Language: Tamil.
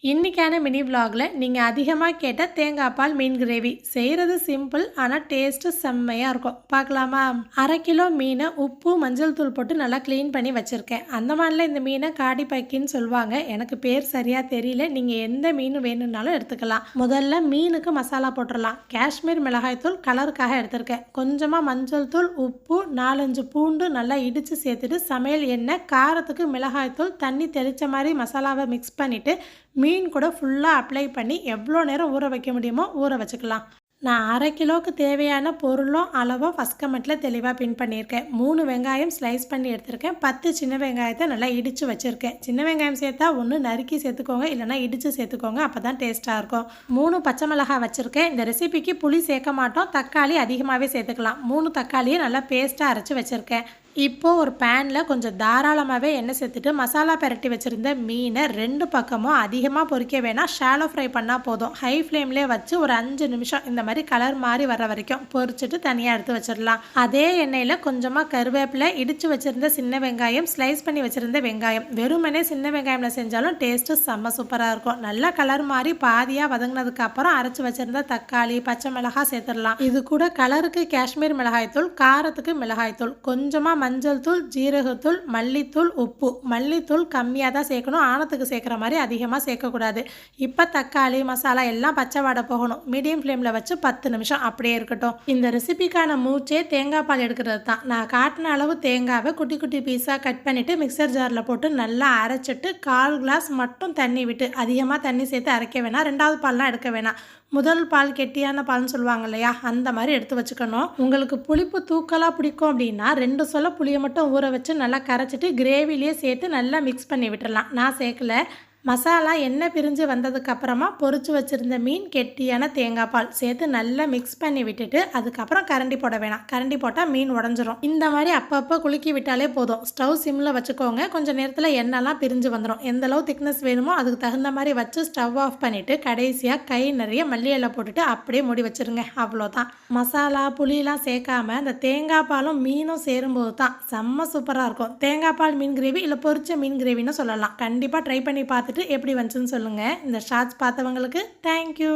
இன்றைக்கான மினி விலாகில் நீங்கள் அதிகமாக கேட்ட தேங்காய் பால் மீன் கிரேவி செய்கிறது சிம்பிள், ஆனால் டேஸ்ட்டு செம்மையாக இருக்கும். பார்க்கலாமா? 1/2 கிலோ மீனை உப்பு மஞ்சள் தூள் போட்டு நல்லா க்ளீன் பண்ணி வச்சுருக்கேன். அந்த மாதிரிலாம் இந்த மீனை காடி பக்கின்னு சொல்லுவாங்க. எனக்கு பேர் சரியாக தெரியல. நீங்கள் எந்த மீன் வேணும்னாலும் எடுத்துக்கலாம். முதல்ல மீனுக்கு மசாலா போட்டுடலாம். காஷ்மீர் மிளகாய் தூள் கலருக்காக எடுத்திருக்கேன். கொஞ்சமாக மஞ்சள் தூள், உப்பு, 4-5 பூண்டு நல்லா இடித்து சேர்த்துட்டு சமையல் எண்ணெய், காரத்துக்கு மிளகாய் தூள், தண்ணி தெளித்த மாதிரி மசாலாவை மிக்ஸ் பண்ணிவிட்டு மீன் கூட ஃபுல்லாக அப்ளை பண்ணி எவ்வளோ நேரம் ஊற வைக்க முடியுமோ ஊற வச்சுக்கலாம். நான் 1/2 கிலோவுக்கு தேவையான பொருளும் அளவும் ஃபஸ்ட் கமெண்ட்டில் தெளிவாக பின் பண்ணியிருக்கேன். 3 வெங்காயம் ஸ்லைஸ் பண்ணி எடுத்திருக்கேன். 10 சின்ன வெங்காயத்தை நல்லா இடித்து வச்சுருக்கேன். சின்ன வெங்காயம் சேர்த்தா ஒன்று நறுக்கி சேர்த்துக்கோங்க, இல்லைனா இடித்து சேர்த்துக்கோங்க, அப்போ தான் டேஸ்ட்டாக இருக்கும். 3 பச்சை மிளகாய் வச்சுருக்கேன். இந்த ரெசிபிக்கு புளி சேர்க்க மாட்டோம், தக்காளி அதிகமாகவே சேர்த்துக்கலாம். 3 தக்காளியை நல்லா பேஸ்ட்டாக அரைச்சி வச்சுருக்கேன். இப்போது ஒரு பேனில் கொஞ்சம் தாராளமாகவே எண்ணெய் சேர்த்துட்டு மசாலா பரட்டி வச்சுருந்த மீனை 2 பக்கமும் அதிகமாக பொரிக்க வேணாம், ஷாலோ ஃப்ரை பண்ணால் போதும். ஹை ஃப்ளேம்லேயே வச்சு ஒரு 5 நிமிஷம் இந்த மாதிரி கலர் மாதிரி வர வரைக்கும் பொரிச்சிட்டு தனியாக எடுத்து வச்சிடலாம். அதே எண்ணெயில் கொஞ்சமாக கருவேப்பிலை, இடித்து வச்சுருந்த சின்ன வெங்காயம், ஸ்லைஸ் பண்ணி வச்சுருந்த வெங்காயம், வெறுமனே சின்ன வெங்காயமில் செஞ்சாலும் டேஸ்ட்டு செம்ம சூப்பராக இருக்கும். நல்லா கலர் மாதிரி பாதியாக வதங்கினதுக்கப்புறம் அரைச்சி வச்சுருந்த தக்காளி, பச்சை மிளகாய் சேர்த்துடலாம். இது கூட கலருக்கு காஷ்மீர் மிளகாய் தூள், காரத்துக்கு மிளகாய் தூள், கொஞ்சமாக மஞ்சள் தூள், ஜீரகத்தூள், மல்லித்தூள், உப்பு. மல்லித்தூள் கம்மியாக தான் சேர்க்கணும், ஆணத்துக்கு சேர்க்குற மாதிரி அதிகமாக சேர்க்கக்கூடாது. இப்போ தக்காளி மசாலா எல்லாம் பச்சை வாடை போகணும். மீடியம் ஃப்ளேமில் வச்சு 10 நிமிஷம் அப்படியே இருக்கட்டும். இந்த ரெசிபிக்கான மூச்சே தேங்காய் பால் எடுக்கிறது தான். நான் காட்டின அளவு தேங்காவை குட்டி குட்டி பீஸாக கட் பண்ணிவிட்டு மிக்சர் ஜாரில் போட்டு நல்லா அரைச்சிட்டு 1/4 கிளாஸ் மட்டும் தண்ணி விட்டு, அதிகமாக தண்ணி சேர்த்து அரைக்க வேணாம். 2வது பால்லாம் எடுக்க வேணாம். முதல் பால் கெட்டியான பால்னு சொல்லுவாங்க இல்லையா, அந்த மாதிரி எடுத்து வச்சுக்கணும். உங்களுக்கு புளிப்பு தூக்கலாக பிடிக்கும் அப்படின்னா 2 சொல புளியை மட்டும் ஊற வச்சு நல்லா கரைச்சிட்டு கிரேவிலேயே சேர்த்து நல்லா மிக்ஸ் பண்ணி விட்டுடலாம். நான் சேர்க்கல. மசாலா எண்ணெய் பிரிஞ்சு வந்ததுக்கப்புறமா பொரிச்சு வச்சுருந்த மீன், கெட்டியான தேங்காய் பால் சேர்த்து நல்லா மிக்ஸ் பண்ணி விட்டுட்டு அதுக்கப்புறம் கரண்டி போட வேணாம். கரண்டி போட்டால் மீன் உடஞ்சிரும். இந்த மாதிரி அப்பப்போ குலுக்கி விட்டாலே போதும். ஸ்டவ் சிம்மில் வச்சுக்கோங்க. கொஞ்சம் நேரத்தில் எண்ணெய்லாம் பிரிஞ்சு வந்துடும். எந்தளவு திக்னஸ் வேணுமோ அதுக்கு தகுந்த மாதிரி வச்சு ஸ்டவ் ஆஃப் பண்ணிவிட்டு கடைசியாக கை நிறைய மல்லி இலை போட்டுட்டு அப்படியே மூடி வச்சுருங்க. அவ்வளோதான். மசாலா புளியெலாம் சேர்க்காம அந்த தேங்காய் பாலும் மீனும் சேரும்போது தான் செம்ம சூப்பராக இருக்கும். தேங்காய் பால் மீன் கிரேவி இல்லை பொரிச்ச மீன் கிரேவின்னு சொல்லலாம். கண்டிப்பாக ட்ரை பண்ணி பார்த்துட்டு எப்படி வந்துச்சுன்னு சொல்லுங்கள். இந்த ஷார்ட்ஸ் பார்த்தவங்களுக்கு தேங்க்யூ.